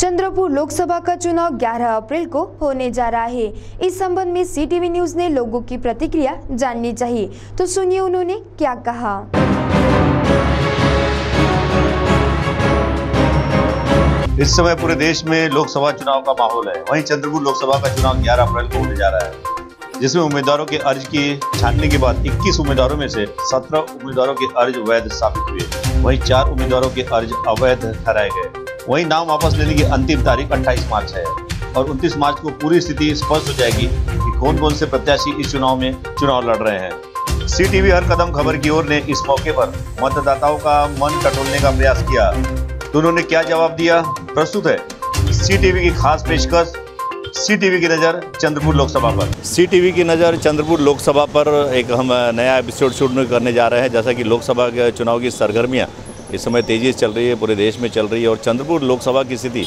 चंद्रपुर लोकसभा का चुनाव 11 अप्रैल को होने जा रहा है। इस संबंध में CTV न्यूज ने लोगों की प्रतिक्रिया जाननी चाहिए, तो सुनिए उन्होंने क्या कहा। इस समय पूरे देश में लोकसभा चुनाव का माहौल है। वहीं चंद्रपुर लोकसभा का चुनाव 11 अप्रैल को होने जा रहा है, जिसमें उम्मीदवारों के अर्ज की छानने के बाद 21 उम्मीदवारों में से 17 उम्मीदवारों के अर्ज वैध साबित हुए। वहीं 4 उम्मीदवारों के अर्ज अवैध ठहराए गए। वहीं नाम वापस लेने की अंतिम तारीख 28 मार्च है और 29 मार्च को पूरी स्थिति स्पष्ट हो जाएगी कि कौन कौन से प्रत्याशी इस चुनाव में चुनाव लड़ रहे हैं। CTV हर कदम खबर की ओर ने इस मौके पर मतदाताओं का मन टटोलने का प्रयास किया, तो उन्होंने क्या जवाब दिया, प्रस्तुत है CTV की खास पेशकश। CTV की नज़र चंद्रपुर लोकसभा पर। CTV की नज़र चंद्रपुर लोकसभा पर एक हम नया एपिसोड शुरू करने जा रहे हैं। जैसा कि लोकसभा के चुनाव की सरगर्मियां इस समय तेज़ी से चल रही है, पूरे देश में चल रही है और चंद्रपुर लोकसभा की स्थिति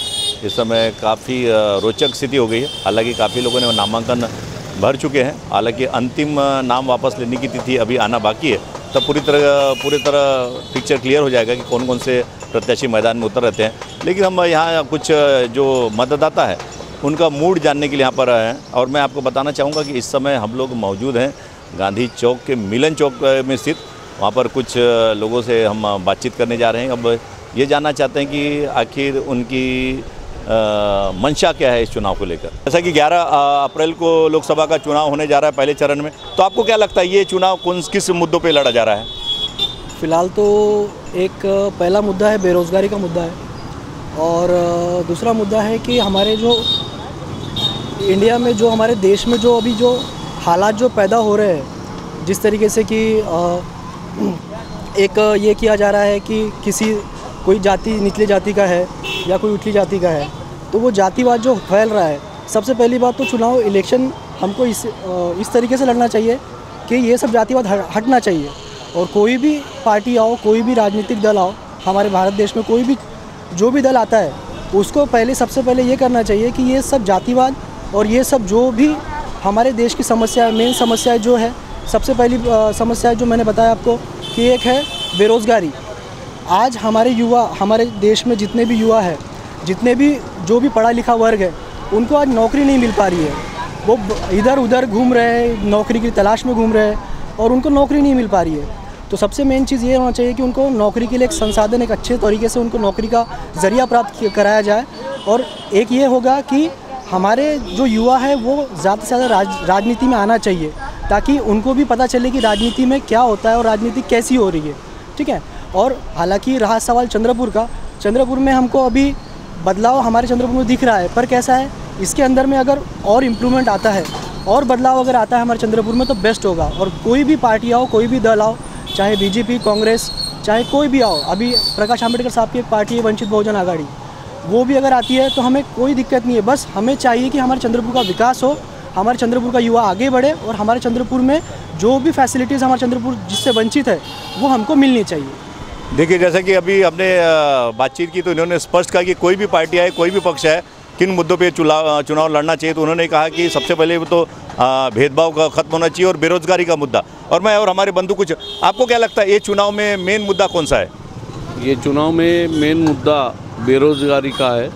इस समय काफ़ी रोचक स्थिति हो गई है। हालांकि काफ़ी लोगों ने नामांकन भर चुके हैं। हालांकि अंतिम नाम वापस लेने की तिथि अभी आना बाकी है, तब पूरी तरह पिक्चर क्लियर हो जाएगा कि कौन कौन से प्रत्याशी मैदान में उतर रहते हैं। लेकिन हम यहाँ कुछ जो मतदाता है उनका मूड जानने के लिए यहाँ पर आए हैं और मैं आपको बताना चाहूँगा कि इस समय हम लोग मौजूद हैं गांधी चौक के मिलन चौक में स्थित। वहाँ पर कुछ लोगों से हम बातचीत करने जा रहे हैं। अब ये जानना चाहते हैं कि आखिर उनकी मंशा क्या है इस चुनाव को लेकर। जैसा कि 11 अप्रैल को लोकसभा का चुनाव होने जा रहा है पहले चरण में, तो आपको क्या लगता है ये चुनाव किस मुद्दों पे लड़ा जा रहा है? फ़िलहाल तो एक पहला मुद्दा है बेरोज़गारी का मुद्दा है और दूसरा मुद्दा है कि हमारे जो इंडिया में जो हमारे देश में जो अभी जो हालात जो पैदा हो रहे हैं, जिस तरीके से कि एक ये किया जा रहा है कि कोई जाति निचली जाति का है या कोई ऊंची जाति का है, तो वो जातिवाद जो फैल रहा है। सबसे पहली बात तो चुनाव इलेक्शन हमको इस तरीके से लड़ना चाहिए कि ये सब जातिवाद हटना चाहिए और कोई भी पार्टी आओ, कोई भी राजनीतिक दल आओ, हमारे भारत देश में कोई भी जो भी दल आता है उसको सबसे पहले ये करना चाहिए कि ये सब जातिवाद और ये सब जो भी हमारे देश की समस्या मेन समस्या जो है, सबसे पहली समस्या जो मैंने बताया आपको कि एक है बेरोज़गारी। आज हमारे युवा, हमारे देश में जितने भी युवा है, जितने भी जो भी पढ़ा लिखा वर्ग है, उनको आज नौकरी नहीं मिल पा रही है। वो इधर उधर घूम रहे हैं, नौकरी की तलाश में घूम रहे हैं और उनको नौकरी नहीं मिल पा रही है। तो सबसे मेन चीज़ ये होना चाहिए कि उनको नौकरी के लिए एक संसाधन, एक अच्छे तरीके से उनको नौकरी का ज़रिया प्राप्त कराया जाए। और एक ये होगा कि हमारे जो युवा है वो ज़्यादा से ज़्यादा राजनीति में आना चाहिए, ताकि उनको भी पता चले कि राजनीति में क्या होता है और राजनीति कैसी हो रही है। ठीक है। और हालांकि रहा सवाल चंद्रपुर का, चंद्रपुर में हमको अभी बदलाव हमारे चंद्रपुर में दिख रहा है, पर कैसा है, इसके अंदर में अगर और इम्प्रूवमेंट आता है और बदलाव अगर आता है हमारे चंद्रपुर में तो बेस्ट होगा। और कोई भी पार्टी आओ, कोई भी दल आओ, चाहे BJP, कांग्रेस, चाहे कोई भी आओ, अभी प्रकाश आंबेडकर साहब की एक पार्टी है वंचित बहुजन आघाड़ी, वो भी अगर आती है तो हमें कोई दिक्कत नहीं है। बस हमें चाहिए कि हमारे चंद्रपुर का विकास हो, हमारे चंद्रपुर का युवा आगे बढ़े और हमारे चंद्रपुर में जो भी फैसिलिटीज़ हमारे चंद्रपुर जिससे वंचित है वो हमको मिलनी चाहिए। देखिए, जैसा कि अभी हमने बातचीत की तो इन्होंने स्पष्ट कहा कि कोई भी पार्टी आए, कोई भी पक्ष है, किन मुद्दों पे चुनाव लड़ना चाहिए। तो उन्होंने कहा कि सबसे पहले तो भेदभाव का खत्म होना चाहिए और बेरोजगारी का मुद्दा। और मैं और हमारे बंधु कुछ, आपको क्या लगता है ये चुनाव में मेन मुद्दा कौन सा है? ये चुनाव में मेन मुद्दा बेरोजगारी का है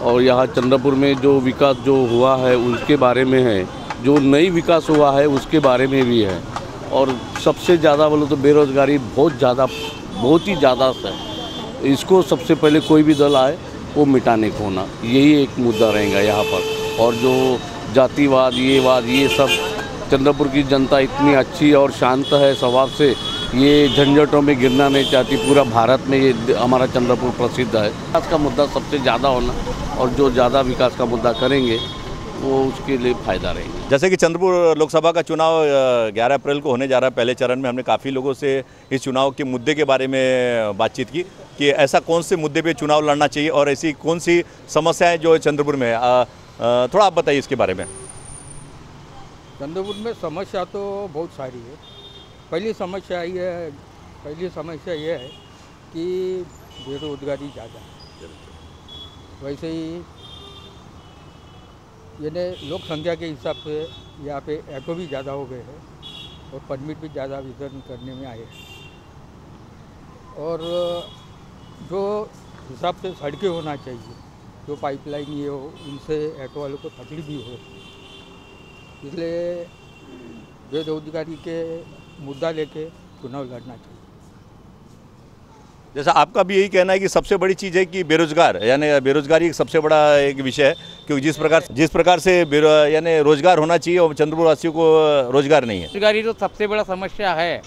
और यहाँ चंद्रपुर में जो विकास जो हुआ है उसके बारे में है, जो नई विकास हुआ है उसके बारे में भी है। और सबसे ज़्यादा बोलो तो बेरोजगारी बहुत ही ज़्यादा है। इसको सबसे पहले कोई भी दल आए वो मिटाने को होना, यही एक मुद्दा रहेगा यहाँ पर। और जो जातिवाद ये सब, चंद्रपुर की जनता इतनी अच्छी और शांत है स्वभाव से, ये झंझटों में गिरना नहीं चाहती। पूरा भारत में ये हमारा चंद्रपुर प्रसिद्ध है। विकास का मुद्दा सबसे ज़्यादा होना और जो ज़्यादा विकास का मुद्दा करेंगे वो उसके लिए फ़ायदा रहेगा। जैसे कि चंद्रपुर लोकसभा का चुनाव 11 अप्रैल को होने जा रहा है पहले चरण में, हमने काफ़ी लोगों से इस चुनाव के मुद्दे के बारे में बातचीत की कि ऐसा कौन से मुद्दे पे चुनाव लड़ना चाहिए और ऐसी कौन सी समस्याएं जो चंद्रपुर में है, थोड़ा आप बताइए इसके बारे में। चंद्रपुर में समस्या तो बहुत सारी है। पहली समस्या ये है कि बेरोजगारी ज़्यादा है। वैसे ही यानी लोक संख्या के हिसाब से यहाँ पे ऑटो भी ज़्यादा हो गए हैं और परमिट भी ज़्यादा वितरण करने में आए हैं। और जो हिसाब से सड़कें होना चाहिए जो पाइपलाइन ये हो उनसे ऑटो वालों को तकलीफ भी हो, इसलिए बेरोजगारी के मुद्दा लेके चुनाव लड़ना चाहिए। जैसा आपका भी यही कहना है कि सबसे बड़ी चीज़ है कि बेरोजगार, यानी बेरोजगारी एक सबसे बड़ा एक विषय है, क्योंकि जिस प्रकार से यानी रोजगार होना चाहिए और चंद्रपुर वासियों को रोजगार नहीं है। बेरोजगारी तो सबसे बड़ा समस्या है।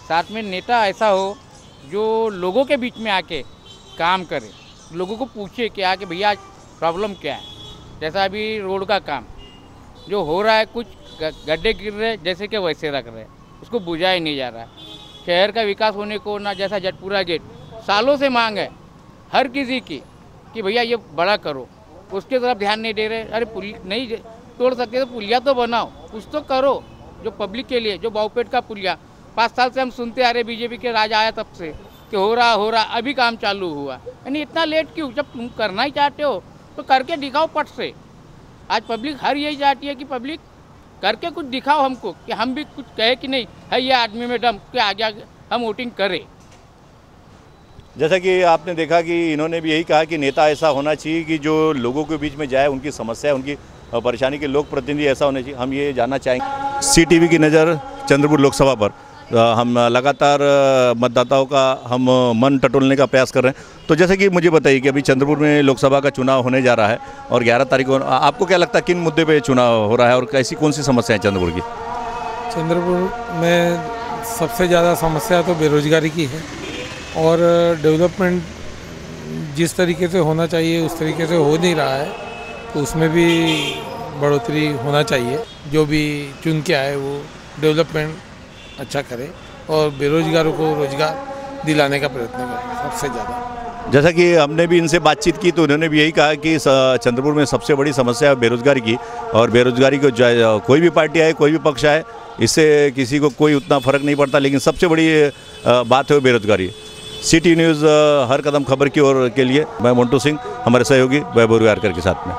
साथ में नेता ऐसा हो जो लोगों के बीच में आके काम करे, लोगों को पूछे कि आके भैया प्रॉब्लम क्या है। जैसा अभी रोड का काम जो हो रहा है, कुछ गड्ढे गिर रहे जैसे कि वैसे रख रहे, उसको बुझाया नहीं जा रहा है। शहर का विकास होने को ना, जैसा जटपुरा गेट सालों से मांग है हर किसी की कि भैया ये बड़ा करो, उसके तरफ ध्यान नहीं दे रहे। अरे पुल नहीं तोड़ सकते तो पुलिया तो बनाओ, कुछ तो करो जो पब्लिक के लिए। जो बाउपेट का पुलिया 5 साल से हम सुनते आ रहे, बीजेपी के राज आया तब से कि हो रहा अभी काम चालू हुआ। यानी इतना लेट क्यों? जब तुम करना ही चाहते हो तो करके दिखाओ पट से। आज पब्लिक हर यही चाहती है कि पब्लिक करके कुछ दिखाओ हमको, कि हम भी कुछ कहे कि नहीं है ये आदमी में दम के आगे हम वोटिंग करें। जैसा कि आपने देखा कि इन्होंने भी यही कहा कि नेता ऐसा होना चाहिए कि जो लोगों के बीच में जाए, उनकी समस्या, उनकी परेशानी के लोक प्रतिनिधि ऐसा होने चाहिए। हम ये जानना चाहेंगे। CTV की नज़र चंद्रपुर लोकसभा पर। हम लगातार मतदाताओं का हम मन टटोलने का प्रयास कर रहे हैं। तो जैसे कि मुझे बताइए कि अभी चंद्रपुर में लोकसभा का चुनाव होने जा रहा है और 11 तारीख को आपको क्या लगता है किन मुद्दे पे चुनाव हो रहा है और कैसी कौन सी समस्या है चंद्रपुर की? चंद्रपुर में सबसे ज़्यादा समस्या तो बेरोजगारी की है और डेवलपमेंट जिस तरीके से होना चाहिए उस तरीके से हो नहीं रहा है, तो उसमें भी बढ़ोतरी होना चाहिए। जो भी चुन के आए वो डेवलपमेंट अच्छा करे और बेरोजगारों को रोजगार दिलाने का प्रयत्न करे सबसे ज़्यादा। जैसा कि हमने भी इनसे बातचीत की तो उन्होंने भी यही कहा कि चंद्रपुर में सबसे बड़ी समस्या है बेरोजगारी की, और बेरोजगारी को कोई भी पार्टी आए, कोई भी पक्ष आए, इससे किसी को कोई उतना फर्क नहीं पड़ता, लेकिन सबसे बड़ी बात है बेरोजगारी। CTV न्यूज़ हर कदम खबर की ओर के लिए मैं मोन्टू सिंह, हमारे सहयोगी वैभव रुयारकर के साथ में।